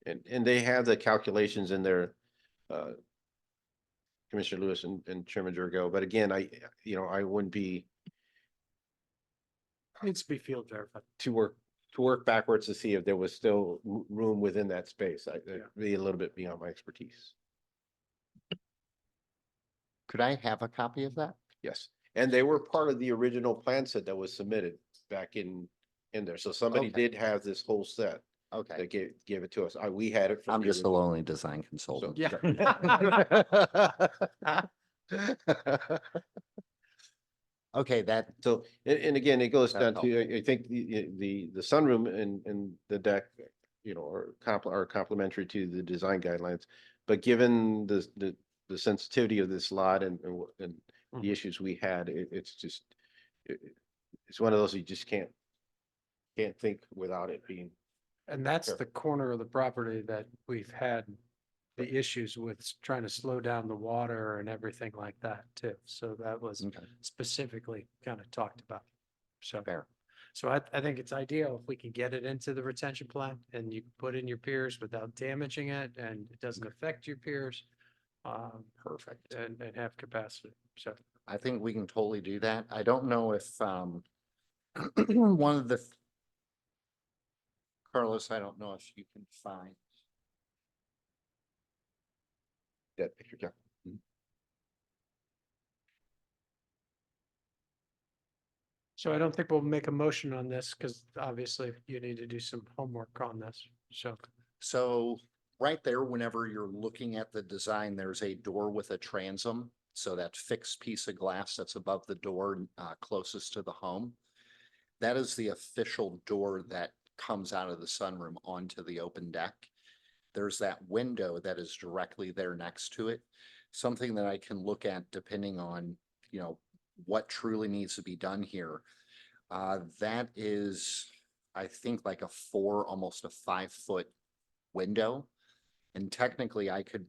and they have the calculations in there. Commissioner Lewis and Chairman Jurgo, but again, I wouldn't be needs to be field verified. to work backwards to see if there was still room within that space. That'd be a little bit beyond my expertise. Could I have a copy of that? Yes, and they were part of the original plan set that was submitted back in there. So somebody Okay. did have this whole set Okay, that gave it to us. We had it. from I'm the just a original. lonely design consultant. Yeah. Okay, that, So, and again, it goes That down to, I think the sunroom and the deck, are complementary to the design guidelines. But given the sensitivity of this lot and the issues we had, it's just, it's one of those you just can't think without it being. And that's Sure. the corner of the property that we've had the issues with trying to slow down the water and everything like that too. So that was Okay. specifically kind of talked about. So. Fair. So I think it's ideal if we can get it into the retention plan and you can put in your piers without damaging it and it doesn't affect your piers. Perfect. And have capacity. So. I think we can totally do that. I don't know if, one of the, Carlos, I don't know if you can find. That picture, yeah. So I don't think we'll make a motion on this because obviously you need to do some homework on this. So. So right there, whenever you're looking at the design, there's a door with a transom. So that fixed piece of glass that's above the door, closest to the home. That is the official door that comes out of the sunroom onto the open deck. There's that window that is directly there next to it. Something that I can look at depending on, what truly needs to be done here. That is, I think, like a 4, almost a 5-foot window. And technically I could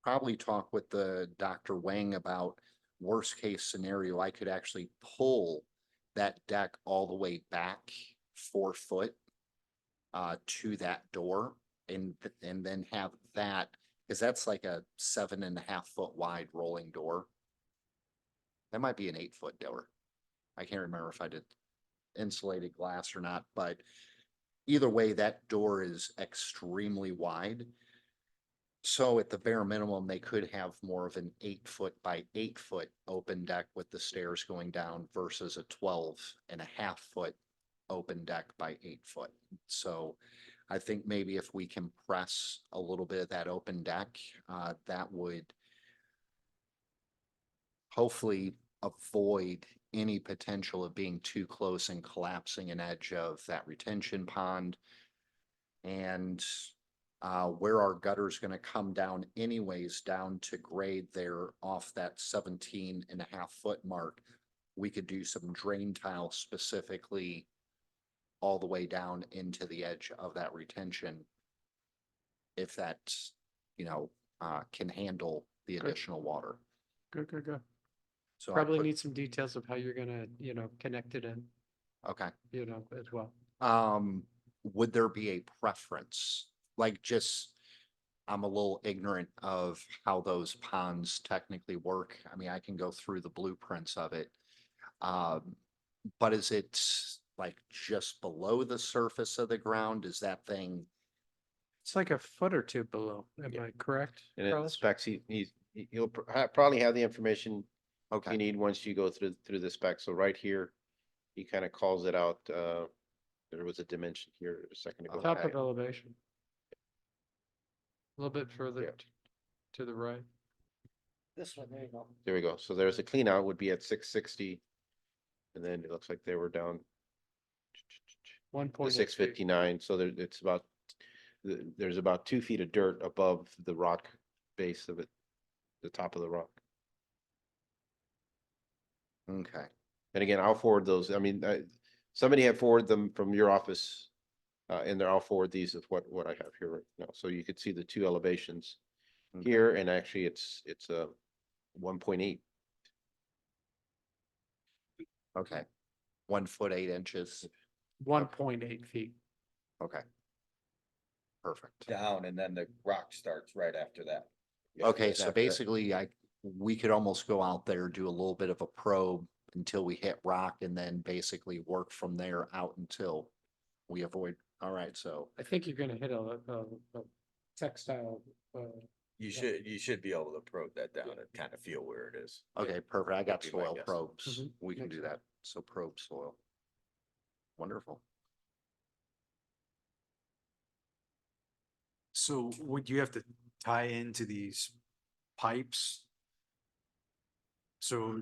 probably talk with the Dr. Wang about worst case scenario. I could actually pull that deck all the way back 4 foot to that door and then have that, because that's like a 7.5-foot wide rolling door. That might be an 8-foot door. I can't remember if I did insulated glass or not, but either way, that door is extremely wide. So at the bare minimum, they could have more of an 8-foot by 8-foot open deck with the stairs going down versus a 12.5-foot open deck by 8 foot. So I think maybe if we can press a little bit of that open deck, that would hopefully avoid any potential of being too close and collapsing an edge of that retention pond. And where our gutter is going to come down anyways, down to grade there off that 17.5-foot mark, we could do some drain tile specifically all the way down into the edge of that retention. If that, can handle the Good. additional water. Good. So I Probably put- need some details of how you're gonna, connect it in, Okay. as well. Would there be a preference? Like just, I'm a little ignorant of how those ponds technically work. I mean, I can go through the blueprints of it. But is it like just below the surface of the ground? Is that thing? It's like a foot or two below. Am Yeah. I correct? And it Carlos? specs, you'll probably have the information you Okay, need once you go through the specs. So right here, he kind of calls it out. There was a dimension here a second ago. Top okay. of elevation. A little bit further Yeah. to the right. This one, there you go. There we go. So there's a clean out would be at 660. And then it looks like they were down 1.8 to feet. 659. So it's about, there's about 2 feet of dirt above the rock base of it, the top of the rock. Okay, And again, I'll forward those. I mean, somebody had forwarded them from your office. And I'll forward these of what I have here right now. So you could see the 2 elevations okay. here, and actually it's 1.8. Okay. 1 foot 8 inches. 1.8 feet. Okay. Perfect. Down and then the rock starts right after that. Okay, so basically we could almost go out there, do a little bit of a probe until we hit rock and then basically work from there out until we avoid, all right, so, I think you're gonna hit a textile, You should be able to probe that down and kind of feel where it is. okay, perfect. I got That'd be my soil guess. probes. Mhm, We can makes do that. So probe soil. Wonderful. So would you have to tie into these pipes? So.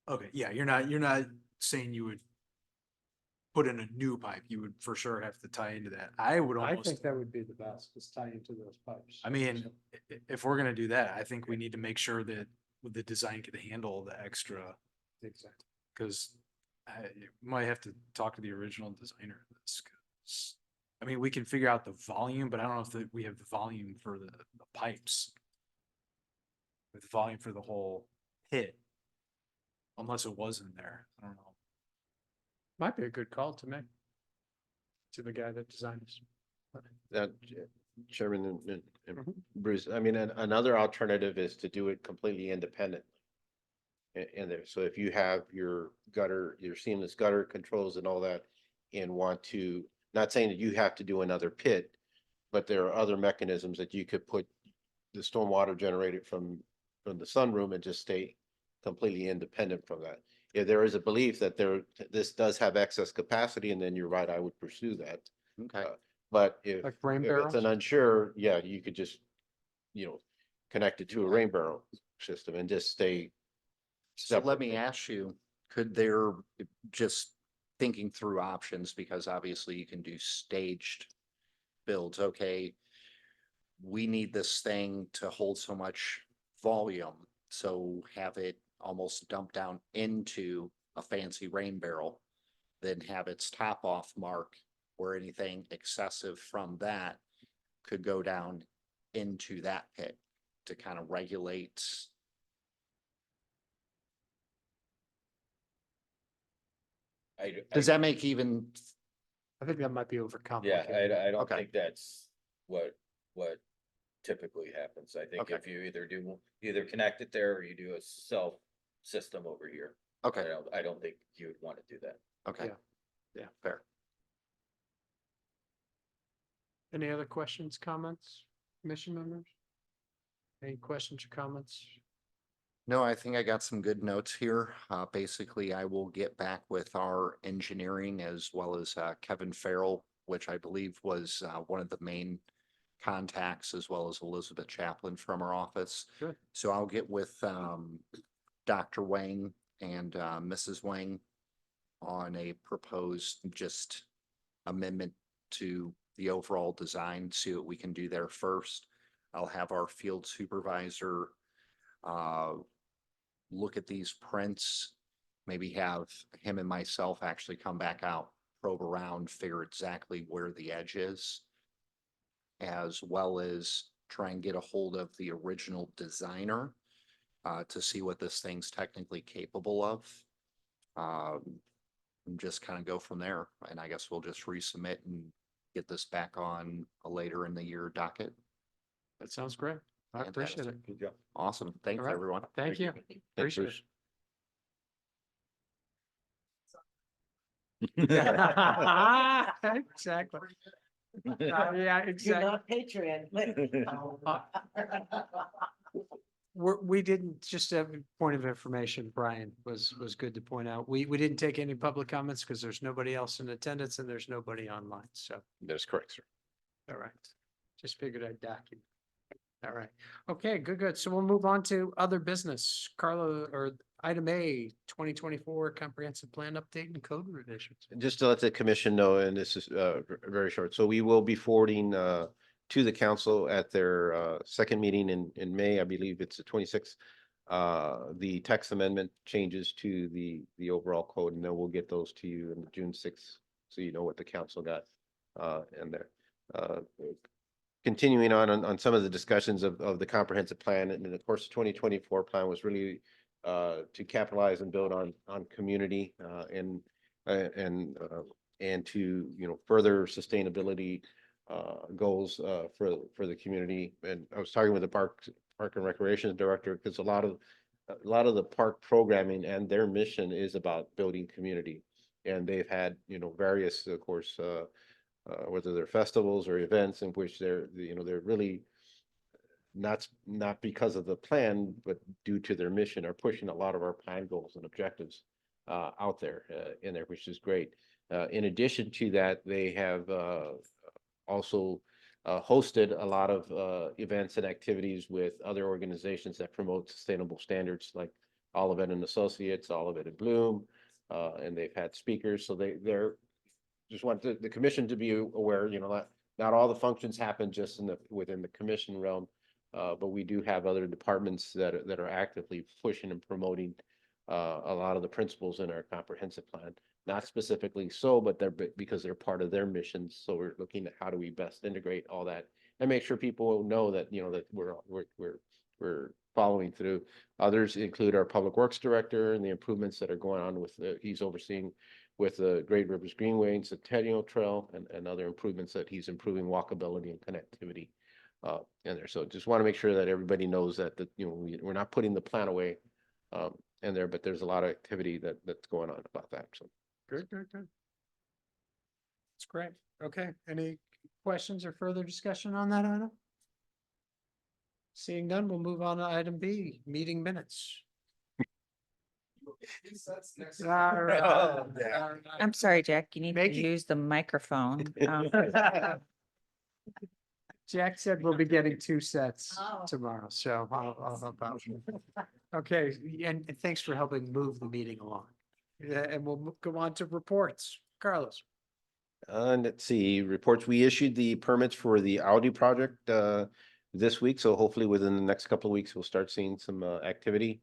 Okay, yeah, you're not saying you would put in a new pipe. You would for sure have to tie into that. I would I almost, think that would be the best, is tie into those pipes. I mean, if we're gonna do that, I think we need to make sure that the design can handle the extra, Exactly. because I might have to talk to the original designer of this, 'cause I mean, we can figure out the volume, but I don't know if we have the volume for the pipes. With the volume for the whole pit. Unless it was in there, I don't know. Might be a good call to make. To the guy that designed this. Chairman and Mhm. Bruce, I mean, another alternative is to do it completely independent. In there, so if you have your gutter, your seamless gutter controls and all that, and want to, not saying that you have to do another pit, but there are other mechanisms that you could put the stormwater generated from the sunroom and just stay completely independent from that. If there is a belief that this does have excess capacity, and then you're right, I would pursue that. Okay. But if Like rain if barrels? it's an unsure, yeah, you could just, connect it to a rain barrel system and just stay. So let me separate. ask you, could there, just thinking through options, because obviously you can do staged builds, okay? We need this thing to hold so much volume, so have it almost dump down into a fancy rain barrel. Then have its top off mark where anything excessive from that could go down into that pit to kind of regulate. Does that make even, I think that might be Yeah, overcomplicated. I don't Okay. think that's what typically happens. I think Okay. if you either connect it there or you do a self system over here. okay, I don't think you would want to do that. okay. Yeah. Yeah, fair. Any other questions, comments, commission members? Any questions or comments? No, I think I got some good notes here. Basically, I will get back with our engineering as well as Kevin Farrell, which I believe was one of the main contacts, as well as Elizabeth Chaplin from our office. Good. So I'll get with Dr. Wang and Mrs. Wang on a proposed just amendment to the overall design, see what we can do there first. I'll have our field supervisor look at these prints, maybe have him and myself actually come back out, probe around, figure exactly where the edge is, as well as try and get a hold of the original designer to see what this thing's technically capable of. And just kind of go from there. And I guess we'll just resubmit and get this back on a later in the year docket. That sounds great. I appreciate it. Fantastic. Good job. Awesome. Thanks, All right. everyone. Thank you. Thanks, Appreciate Bruce. it. Exactly. Yeah, You're exactly. not Patreon. We didn't, just a point of information, Brian was good to point out. We didn't take any public comments because there's nobody else in attendance and there's nobody online. So, That's correct, sir. all right. Just figured I'd document. All right. Okay, good. So we'll move on to other business. Carla, or item A, 2024 comprehensive plan update and code revisions. Just to let the commission know, and this is very short, so we will be forwarding to the council at their second meeting in May, I believe it's the 26th. The text amendment changes to the overall code, and then we'll get those to you in June 6th, so you know what the council got in there. Continuing on some of the discussions of the comprehensive plan, and of course, the 2024 plan was really to capitalize and build on community and to, further sustainability goals for the community. And I was talking with the Park and Recreation Director, because a lot of the park programming and their mission is about building community. And they've had, various, of course, whether they're festivals or events in which they're really not because of the plan, but due to their mission, are pushing a lot of our plan goals and objectives out there in there, which is great. In addition to that, they have also hosted a lot of events and activities with other organizations that promote sustainable standards, like Olivet and Associates, Olivet and Bloom, and they've had speakers. So they're just want the commission to be aware, not all the functions happen just within the commission realm, but we do have other departments that are actively pushing and promoting a lot of the principles in our comprehensive plan. Not specifically so, but because they're part of their missions. So we're looking at how do we best integrate all that and make sure people know that, that we're following through. Others include our Public Works Director and the improvements that are going on with, he's overseeing with the Great Rivers Greenway and Centennial Trail and other improvements that he's improving walkability and connectivity in there. So just want to make sure that everybody knows that, we're not putting the plan away in there, but there's a lot of activity that's going on about that. So. Good. That's great. Okay, any questions or further discussion on that item? Seeing none, we'll move on to item B, meeting minutes. All right, all right. I'm sorry, Jack, you need to Make it- use the microphone. Jack said we'll be getting 2 sets Oh. tomorrow, so I'll help out. Okay, and thanks for helping move the meeting along. Yeah, and we'll go on to reports. Carlos. Let's see, reports. We issued the permits for the Audi project this week, so hopefully within the next couple of weeks, we'll start seeing some activity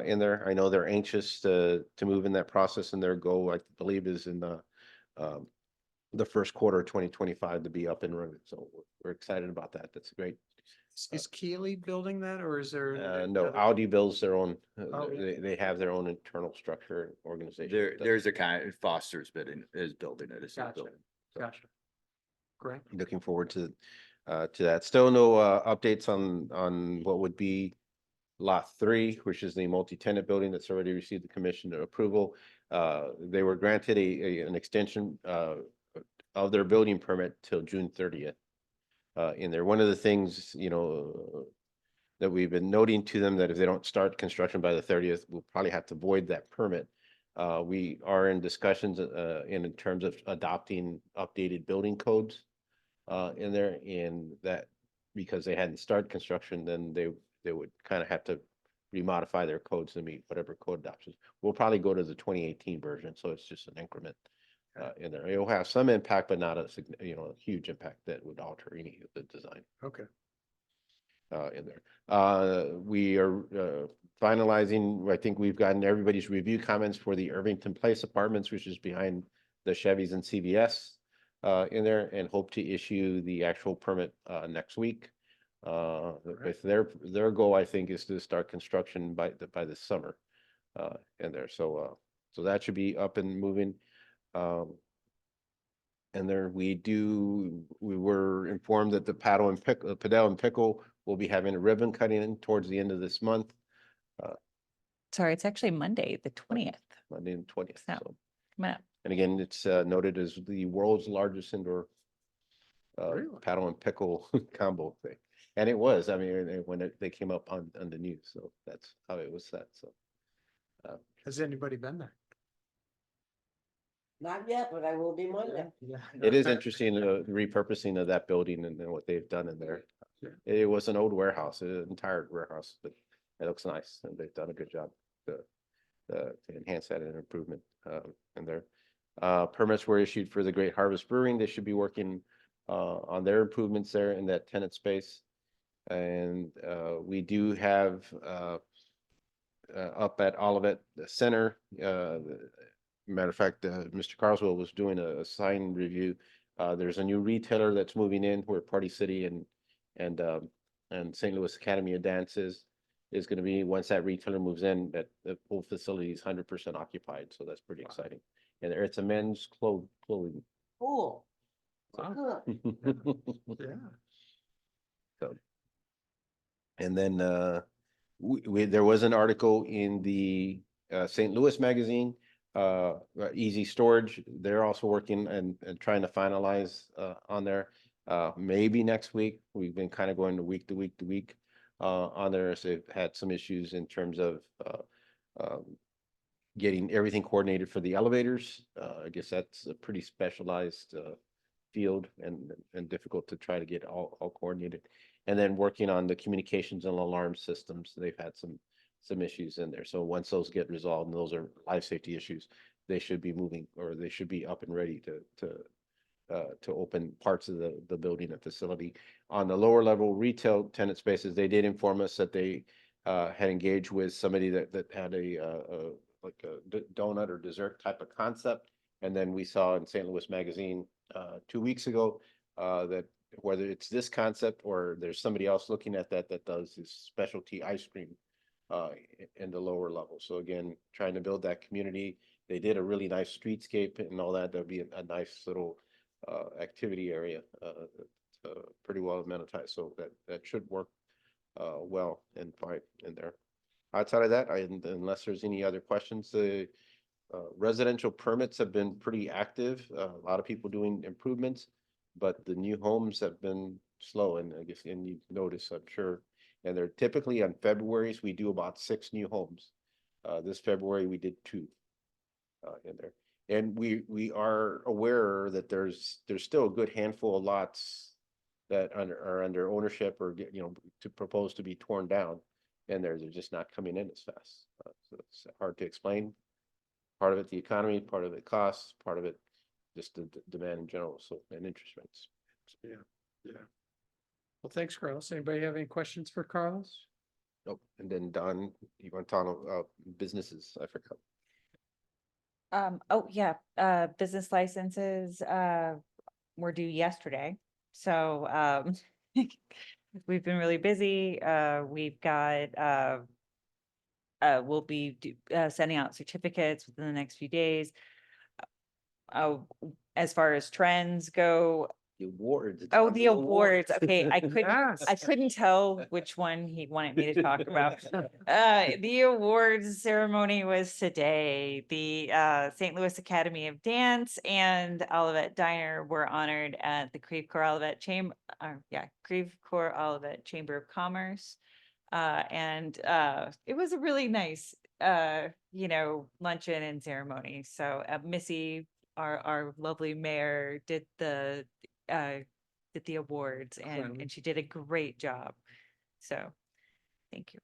in there. I know they're anxious to move in that process, and their goal, I believe, is in the first quarter of 2025 to be up and running. So we're excited about that. That's great. Is Keely building that or is there? No, another- Audi builds their own, Oh. they have their own internal structure and organization. There's a kind, Foster's is building it. Gotcha. Gotcha. Great. Looking forward to that. Still no updates on what would be Lot 3, which is the multi-tenant building that's already received the commissioner approval. They were granted an extension of their building permit till June 30th. In there, one of the things, that we've been noting to them that if they don't start construction by the 30th, we'll probably have to void that permit. We are in discussions in terms of adopting updated building codes in there, and that because they hadn't started construction, then they would kind of have to remodify their codes to meet whatever code adoptions. We'll probably go to the 2018 version, so it's just an increment in there. It'll have some impact, but not a huge impact that would alter any of the design Okay. in there. We are finalizing, I think we've gotten everybody's review comments for the Irvington Place Apartments, which is behind the Chevys and CVS in there, and hope to issue the actual permit next week. With their goal, I think, is to start construction by the summer in there. So that should be up and moving. And there we were informed that the Padel and Pickle will be having a ribbon cutting towards the end of this month, Sorry, it's actually Monday, the 20th. Monday the 20th. So- So, Coming up. and again, it's noted as the world's largest indoor Really? paddle and pickle combo thing. And it was, I mean, when they came up on the news, so that's how it was set. So Has anybody been there? Not yet, but I will be Monday. Yeah. it is interesting, the repurposing of that building and then what they've done in there. Yeah. It was an old warehouse, an entire warehouse, but it looks nice and they've done a good job to enhance that and improvement in there. Permits were issued for the Great Harvest Brewing. They should be working on their improvements there in that tenant space. And we do have up at Olivet Center, matter of fact, Mr. Carswell was doing a sign review. There's a new retailer that's moving in where Party City and St. Louis Academy of Dance is going to be, once that retailer moves in, that the whole facility is 100% occupied. So that's pretty exciting. And it's a men's clothing. Cool. Wow. Good. Yeah. And then there was an article in the St. Louis magazine, Easy Storage. They're also working and trying to finalize on there. Maybe next week. We've been kind of going to week to week to week on there. So they've had some issues in terms of getting everything coordinated for the elevators. I guess that's a pretty specialized field and difficult to try to get all coordinated. And then working on the communications and alarm systems, they've had some issues in there. So once those get resolved, and those are life safety issues, they should be moving, or they should be up and ready to open parts of the building and facility. On the lower level retail tenant spaces, they did inform us that they had engaged with somebody that had like a donut or dessert type of concept. And then we saw in St. Louis Magazine 2 weeks ago that whether it's this concept or there's somebody else looking at that does this specialty ice cream in the lower level. So again, trying to build that community. They did a really nice streetscape and all that. There'll be a nice little activity area, pretty well amenitized. So that should work well and fine in there. Outside of that, unless there's any other questions, the residential permits have been pretty active. A lot of people doing improvements, but the new homes have been slow. And I guess, and you notice, I'm sure, and they're typically on February's, we do about 6 new homes. This February, we did 2 in there. And we are aware that there's still a good handful of lots that are under ownership or to propose to be torn down. And they're just not coming in as fast. So it's hard to explain. Part of it, the economy, part of it costs, part of it, just the demand in general. So, and interest rates. Yeah. Well, thanks, Carlos. Anybody have any questions for Carlos? Nope. And then Don, you want to talk about businesses? I forgot. Oh, yeah, business licenses, were due yesterday. So, we've been really busy. We've got, we'll be sending out certificates within the next few days. As far as trends go, The awards. oh, the awards. Okay, I Yes. couldn't tell which one he wanted me to talk about. The awards ceremony was today. The St. Louis Academy of Dance and Olivet Diner were honored at the Creve Coeur Olivet Creve Coeur Olivet Chamber of Commerce. And it was a really nice luncheon and ceremony. So Missy, our lovely mayor, did the awards and she did a great job. So thank you.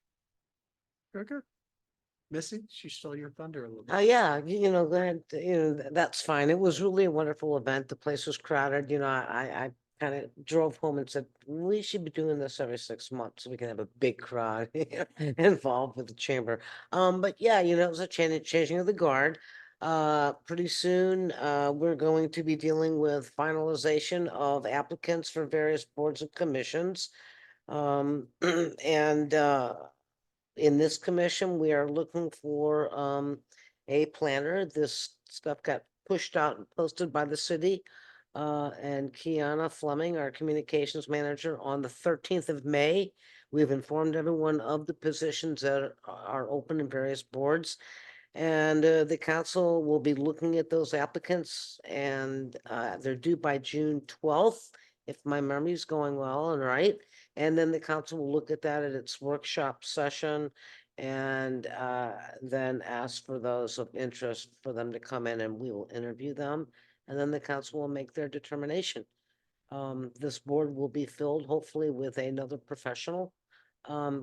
Good. Missy, she stole your thunder a little Oh, bit. yeah, go ahead, that's fine. It was really a wonderful event. The place was crowded, I kind of drove home and said, we should be doing this every 6 months so we can have a big crowd involved with the chamber. But yeah, it was a changing of the guard. Pretty soon, we're going to be dealing with finalization of applicants for various boards and commissions. And in this commission, we are looking for a planner. This stuff got pushed out and posted by the city. And Kiana Fleming, our communications manager, on the 13th of May. We've informed everyone of the positions that are open in various boards. And the council will be looking at those applicants, and they're due by June 12th, if my memory's going well and right. And then the council will look at that at its workshop session and then ask for those of interest for them to come in, and we will interview them. And then the council will make their determination. This board will be filled hopefully with another professional.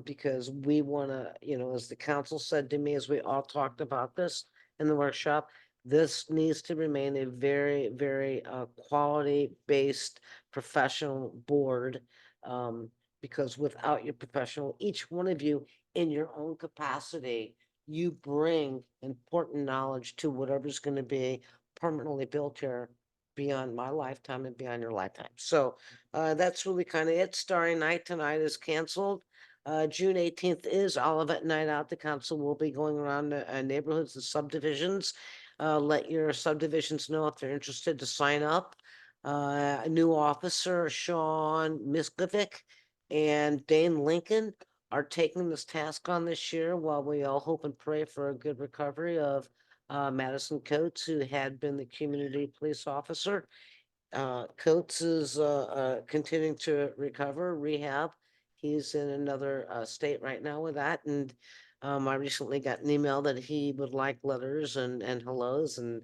Because we wanna, as the council said to me, as we all talked about this in the workshop, this needs to remain a very, very quality-based professional board. Because without your professional, each one of you in your own capacity, you bring important knowledge to whatever's gonna be permanently built here beyond my lifetime and beyond your lifetime. So that's really kind of it. Starry Night tonight is canceled. June 18th is Olivet Night Out. The council will be going around neighborhoods and subdivisions. Let your subdivisions know if they're interested to sign up. A new officer, Sean Miskovic and Dane Lincoln, are taking this task on this year while we all hope and pray for a good recovery of Madison Coates, who had been the community police officer. Coates is continuing to recover, rehab. He's in another state right now with that. And I recently got an email that he would like letters and hellos and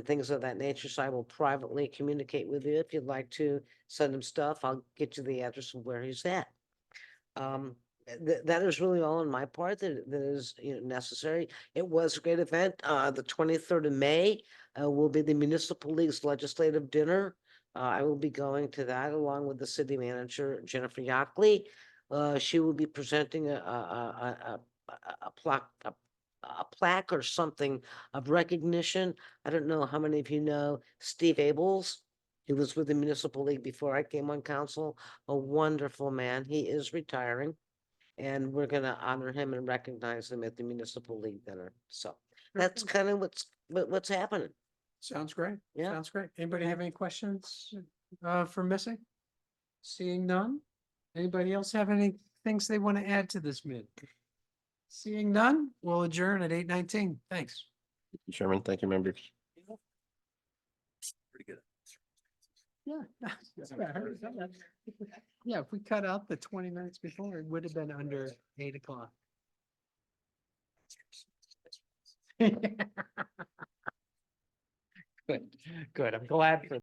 things of that nature. So I will privately communicate with you if you'd like to send him stuff. I'll get you the address of where he's at. That is really all on my part that is necessary. It was a great event. The 23rd of May will be the Municipal League's legislative dinner. I will be going to that along with the city manager, Jennifer Yockley. She will be presenting a a plaque or something of recognition. I don't know how many of you know Steve Abels. He was with the Municipal League before I came on council, a wonderful man. He is retiring. And we're gonna honor him and recognize him at the Municipal League dinner. So that's Okay. kind of what's happening. Sounds great. Yeah. Sounds great. Anybody have any questions for Missy? Seeing none? Anybody else have any things they want to add to this meeting? Seeing none, we'll adjourn at 8:19. Thanks. Chairman, thank you, members. Pretty good. Yeah. Yeah, if we cut out the 20 minutes before, it would have been under 8 o'clock. Good, good. I'm glad for